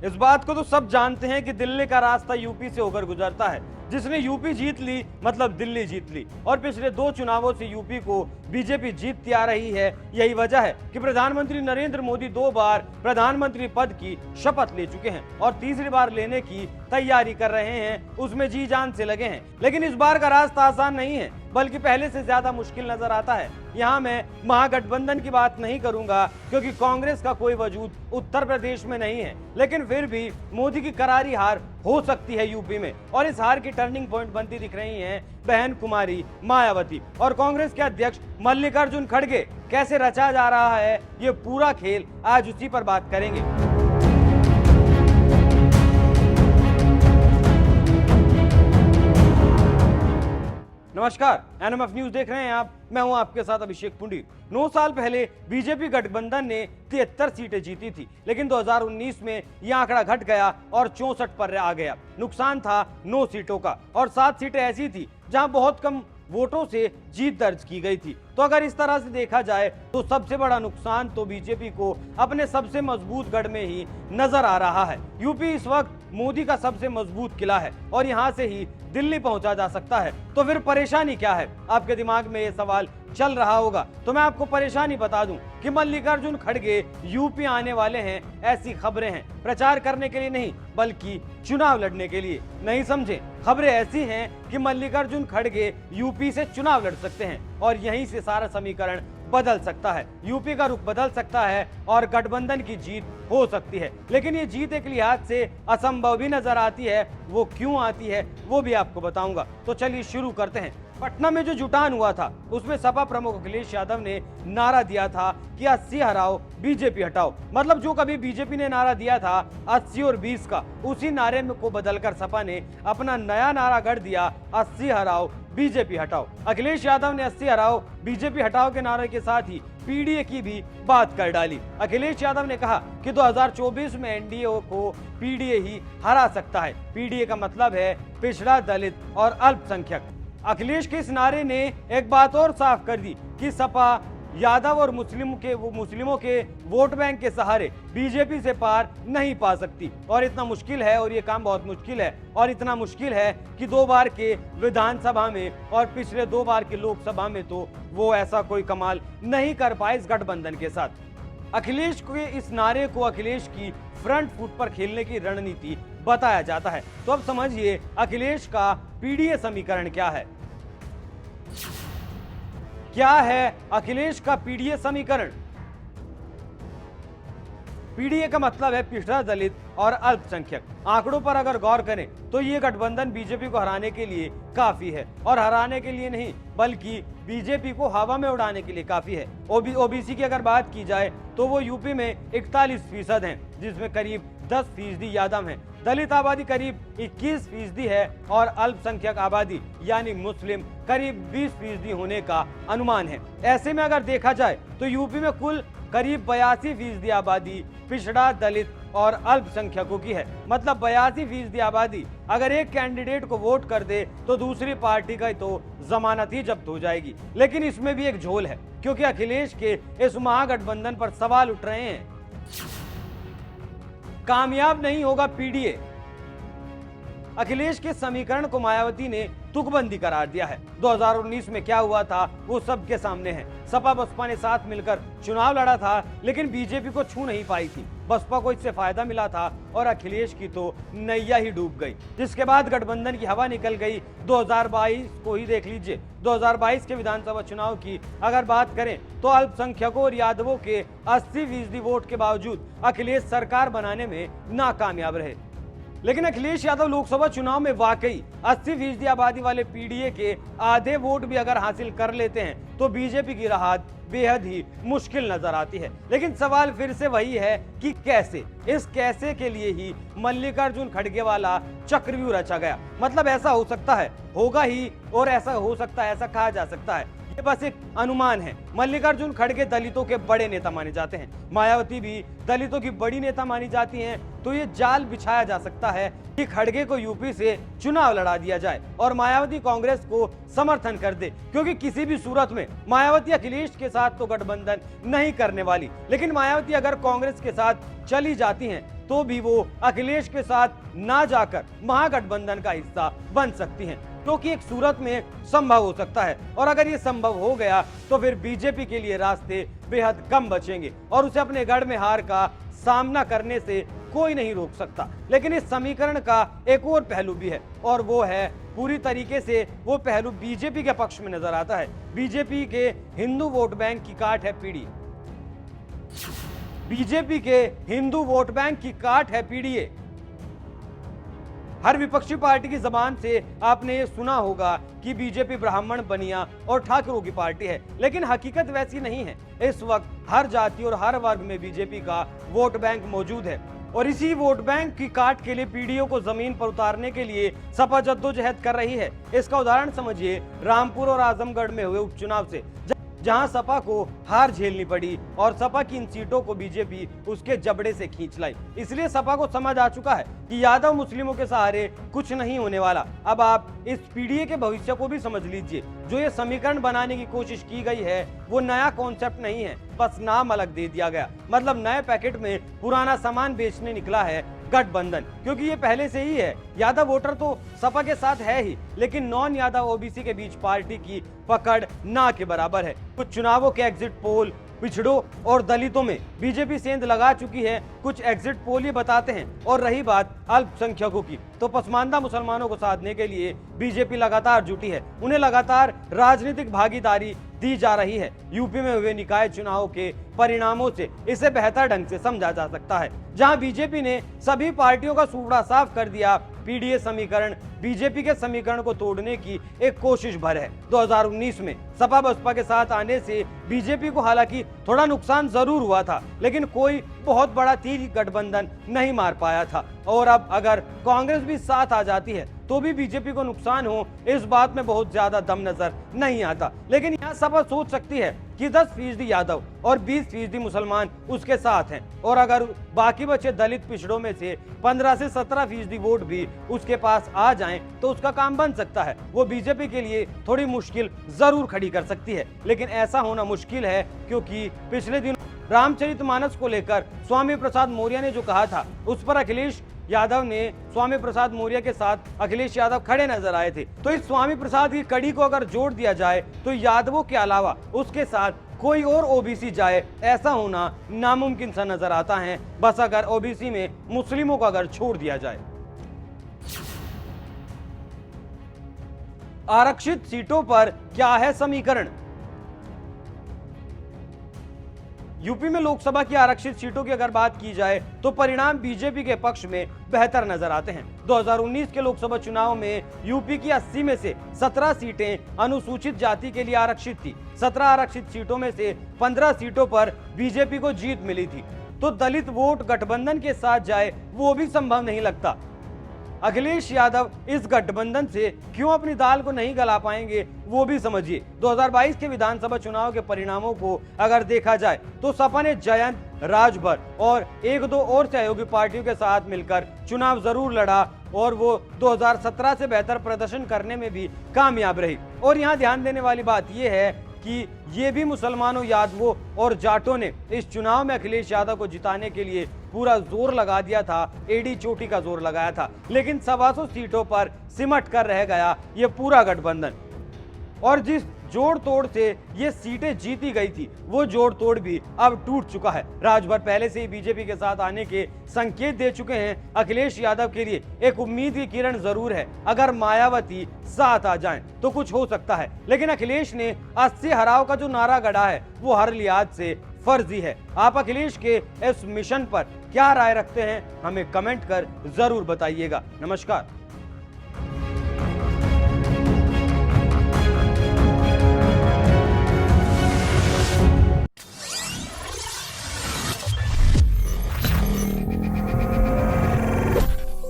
इस बात को तो सब जानते हैं कि दिल्ली का रास्ता यूपी से होकर गुजरता है। जिसने यूपी जीत ली मतलब दिल्ली जीत ली। और पिछले 2 चुनावों से यूपी को बीजेपी जीतती आ रही है। यही वजह है कि प्रधानमंत्री नरेंद्र मोदी 2 बार प्रधानमंत्री पद की शपथ ले चुके हैं और तीसरी बार लेने की तैयारी कर रहे हैं, उसमें जी जान से लगे हैं। लेकिन इस बार का रास्ता आसान नहीं है, बल्कि पहले से ज्यादा मुश्किल नजर आता है। यहाँ मैं महागठबंधन की बात नहीं करूंगा क्योंकि कांग्रेस का कोई वजूद उत्तर प्रदेश में नहीं है, लेकिन फिर भी मोदी की करारी हार हो सकती है यूपी में। और इस हार की टर्निंग पॉइंट बनती दिख रही हैं बहन कुमारी मायावती और कांग्रेस के अध्यक्ष मल्लिकार्जुन खड़गे। कैसे रचा जा रहा है ये पूरा खेल, आज उसी पर बात करेंगे। नमस्कार, एनएमएफ न्यूज देख रहे हैं आप। मैं हूं आपके साथ अभिषेक पुंडी। 9 साल पहले बीजेपी गठबंधन ने 73 सीटें जीती थी, लेकिन 2019 में यह आंकड़ा घट गया और 64 पर आ गया। नुकसान था 9 सीटों का और 7 सीटें ऐसी थी जहां बहुत कम वोटों से जीत दर्ज की गई थी। तो अगर इस तरह से देखा जाए तो सबसे बड़ा नुकसान तो बीजेपी को अपने सबसे मजबूत गढ़ में ही नजर आ रहा है। यूपी इस वक्त मोदी का सबसे मजबूत किला है और यहां से ही दिल्ली पहुंचा जा सकता है। तो फिर परेशानी क्या है? आपके दिमाग में ये सवाल चल रहा होगा, तो मैं आपको परेशानी बता दूं कि मल्लिकार्जुन खड़गे यूपी आने वाले हैं, ऐसी खबरें हैं। प्रचार करने के लिए नहीं, बल्कि चुनाव लड़ने के लिए। नहीं समझे? खबरें ऐसी हैं कि मल्लिकार्जुन खड़गे यूपी से चुनाव लड़ सकते हैं और यहीं से सारा समीकरण बदल सकता है। यूपी का रुख बदल सकता है और गठबंधन की जीत हो सकती है। लेकिन ये जीत एक लिहाज से असंभव भी नजर आती है। वो क्यों आती है वो भी आपको बताऊंगा। तो चलिए शुरू करते हैं। पटना में जो जुटान हुआ था उसमें सपा प्रमुख अखिलेश यादव ने नारा दिया था कि 80 हराओ बीजेपी हटाओ। मतलब जो कभी बीजेपी ने नारा दिया था 80 और 20 का, उसी नारे में को बदलकर सपा ने अपना नया नारा गढ़ दिया, 80 हराओ बीजेपी हटाओ। अखिलेश यादव ने 80 हराओ बीजेपी हटाओ के नारे के साथ ही पीडीए की भी बात कर डाली। अखिलेश यादव ने कहा कि 2024 में एनडीए को पीडीए ही हरा सकता है। पीडीए का मतलब है पिछड़ा, दलित और अल्पसंख्यक। अखिलेश के इस नारे ने एक बात और साफ कर दी कि सपा यादव और मुस्लिमों के वोट बैंक के सहारे बीजेपी से पार नहीं पा सकती। और इतना मुश्किल है, और ये काम बहुत मुश्किल है, और इतना मुश्किल है कि 2 बार के विधानसभा में और पिछले 2 बार के लोकसभा में तो वो ऐसा कोई कमाल नहीं कर पाए इस गठबंधन के साथ। अखिलेश के इस नारे को अखिलेश की फ्रंट फुट पर खेलने की रणनीति बताया जाता है। तो अब समझिए अखिलेश का पीडीए समीकरण क्या है। क्या है अखिलेश का पीडीए समीकरण? पीडीए का मतलब है पिछड़ा, दलित और अल्पसंख्यक। आंकड़ों पर अगर गौर करें तो ये गठबंधन बीजेपी को हराने के लिए काफी है, और हराने के लिए नहीं बल्कि बीजेपी को हवा में उड़ाने के लिए काफी है। ओबीसी की अगर बात की जाए तो वो यूपी में 41% हैं, जिसमें करीब 10% यादव हैं। दलित आबादी करीब 21% है और अल्पसंख्यक आबादी यानी मुस्लिम करीब 20% होने का अनुमान है। ऐसे में अगर देखा जाए तो यूपी में कुल करीब 82% आबादी पिछड़ा, दलित और अल्पसंख्यकों की है। मतलब 82% आबादी अगर एक कैंडिडेट को वोट कर दे तो दूसरी पार्टी का तो जमानत ही जब्त हो जाएगी। लेकिन इसमें भी एक झोल है, क्योंकि अखिलेश के इस महागठबंधन पर सवाल उठ रहे हैं। कामयाब नहीं होगा पीडीए। अखिलेश के समीकरण को मायावती ने तुकबंदी करार दिया है। 2019 में क्या हुआ था वो सबके सामने है। सपा बसपा ने साथ मिलकर चुनाव लड़ा था, लेकिन बीजेपी को छू नहीं पाई थी। बसपा को इससे फायदा मिला था और अखिलेश की तो नैया ही डूब गई, जिसके बाद गठबंधन की हवा निकल गई। 2022 को ही देख लीजिए। 2022 के विधानसभा चुनाव की अगर बात करें तो अल्पसंख्यकों और यादवों के 80% वोट के बावजूद अखिलेश सरकार बनाने में नाकामयाब रहे। लेकिन अखिलेश यादव लोकसभा चुनाव में वाकई 80% आबादी वाले पीडीए के आधे वोट भी अगर हासिल कर लेते हैं तो बीजेपी की राह बेहद ही मुश्किल नजर आती है। लेकिन सवाल फिर से वही है कि कैसे। इस कैसे के लिए ही मल्लिकार्जुन खड़गे वाला चक्रव्यूह रचा गया। मतलब ऐसा हो सकता है, होगा ही, और ऐसा हो सकता है, ऐसा कहा जा सकता है। ये बस एक अनुमान है। मल्लिकार्जुन खड़गे दलितों के बड़े नेता माने जाते हैं, मायावती भी दलितों की बड़ी नेता मानी जाती हैं। तो ये जाल बिछाया जा सकता है कि खड़गे को यूपी से चुनाव लड़ा दिया जाए और मायावती कांग्रेस को समर्थन कर दे, क्योंकि किसी भी सूरत में मायावती अखिलेश के साथ तो गठबंधन नहीं करने वाली। लेकिन मायावती अगर कांग्रेस के साथ चली जाती हैं तो भी वो अखिलेश के साथ ना जाकर महागठबंधन का हिस्सा बन सकती हैं, क्योंकि एक सूरत में संभव हो सकता है। और अगर ये संभव हो गया तो फिर बीजेपी के लिए रास्ते बेहद कम बचेंगे और उसे अपने गढ़ में हार का सामना करने से कोई नहीं रोक सकता। लेकिन इस समीकरण का एक और पहलू भी है और वो है पूरी तरीके से वो पहलू बीजेपी के पक्ष में नजर आता है। बीजेपी के हिंदू वोट बैंक की काट है पीडीए। बीजेपी के हिंदू वोट बैंक की काट है पीडीए। हर विपक्षी पार्टी की जबान से आपने ये सुना होगा कि बीजेपी ब्राह्मण, बनिया और ठाकुरों की पार्टी है, लेकिन हकीकत वैसी नहीं है। इस वक्त हर जाति और हर वर्ग में बीजेपी का वोट बैंक मौजूद है और इसी वोट बैंक की काट के लिए पीडीओ को जमीन पर उतारने के लिए सपा जद्दोजहद कर रही है। इसका उदाहरण समझिए रामपुर और आजमगढ़ में हुए उपचुनाव से, जहां सपा को हार झेलनी पड़ी और सपा की इन सीटों को बीजेपी उसके जबड़े से खींच लाई। इसलिए सपा को समझ आ चुका है कि यादव मुस्लिमों के सहारे कुछ नहीं होने वाला। अब आप इस पीडीए के भविष्य को भी समझ लीजिए। जो ये समीकरण बनाने की कोशिश की गई है वो नया कॉन्सेप्ट नहीं है, बस नाम अलग दे दिया गया। मतलब नए पैकेट में पुराना सामान बेचने निकला है गठबंधन, क्योंकि ये पहले से ही है। यादव वोटर तो सपा के साथ है ही, लेकिन नॉन यादव ओबीसी के बीच पार्टी की पकड़ ना के बराबर है। कुछ चुनावों के एग्जिट पोल पिछड़ों और दलितों में बीजेपी सेंध लगा चुकी है, कुछ एग्जिट पोल ये बताते हैं। और रही बात अल्पसंख्यकों की, तो पसमानदा मुसलमानों को साधने के लिए बीजेपी लगातार जुटी है। उन्हें लगातार राजनीतिक भागीदारी दी जा रही है। यूपी में हुए निकाय चुनाव के परिणामों से इसे बेहतर ढंग से समझा जा सकता है। जहां बीजेपी ने सभी पार्टियों का सूबड़ा साफ कर दिया, पीडीए समीकरण बीजेपी के समीकरण को तोड़ने की एक कोशिश भर है। 2019 में सपा बसपा के साथ आने से बीजेपी को हालांकि थोड़ा नुकसान जरूर हुआ था, लेकिन कोई बहुत बड़ा तीर गठबंधन नहीं मार पाया था। और अब अगर कांग्रेस भी साथ आ जाती है तो भी बीजेपी को नुकसान हो, इस बात में बहुत ज्यादा दम नजर नहीं आता। लेकिन यहाँ सपा सोच सकती है कि 10% यादव और 20% मुसलमान उसके साथ हैं, और अगर बाकी बचे दलित पिछड़ों में से 15 से 17% वोट भी उसके पास आ जाएं तो उसका काम बन सकता है। वो बीजेपी के लिए थोड़ी मुश्किल जरूर खड़ी कर सकती है, लेकिन ऐसा होना मुश्किल है क्योंकि पिछले दिन रामचरितमानस को लेकर स्वामी प्रसाद मौर्य ने जो कहा था उस पर अखिलेश यादव ने स्वामी प्रसाद मौर्य के साथ अखिलेश यादव खड़े नजर आए थे। तो इस स्वामी प्रसाद की कड़ी को अगर जोड़ दिया जाए तो यादवों के अलावा उसके साथ कोई और ओबीसी जाए, ऐसा होना नामुमकिन सा नजर आता है, बस अगर ओबीसी में मुस्लिमों को अगर छोड़ दिया जाए। आरक्षित सीटों पर क्या है समीकरण? यूपी में लोकसभा की आरक्षित सीटों की अगर बात की जाए तो परिणाम बीजेपी के पक्ष में बेहतर नजर आते हैं। 2019 के लोकसभा चुनाव में यूपी की 80 में से 17 सीटें अनुसूचित जाति के लिए आरक्षित थी। 17 आरक्षित सीटों में से 15 सीटों पर बीजेपी को जीत मिली थी। तो दलित वोट गठबंधन के साथ जाए वो भी संभव नहीं लगता। अखिलेश यादव इस गठबंधन से क्यों अपनी दाल को नहीं गला पाएंगे वो भी समझिए। 2022 के विधानसभा चुनाव के परिणामों को अगर देखा जाए तो सपा ने जयंत, राजभर और एक दो और सहयोगी पार्टियों के साथ मिलकर चुनाव जरूर लड़ा और वो 2017 से बेहतर प्रदर्शन करने में भी कामयाब रही। और यहाँ ध्यान देने वाली बात यह है कि ये भी मुसलमानों, यादवों और जाटों ने इस चुनाव में अखिलेश यादव को जिताने के लिए पूरा जोर लगा दिया था, एडी चोटी का जोर लगाया था। लेकिन 125 सीटों पर सिमट कर रह गया ये पूरा गठबंधन, और जिस जोड़ तोड़ से ये सीटें जीती गई थी वो जोड़ तोड़ भी अब टूट चुका है। राजभर पहले से ही बीजेपी के साथ आने के संकेत दे चुके हैं। अखिलेश यादव के लिए एक उम्मीद की किरण जरूर है, अगर मायावती साथ आ जाएं तो कुछ हो सकता है। लेकिन अखिलेश ने 80 हराव का जो नारा गढ़ा है वो हर लिहाज से फर्जी है। आप अखिलेश के इस मिशन पर क्या राय रखते हैं हमें कमेंट कर जरूर बताइएगा। नमस्कार।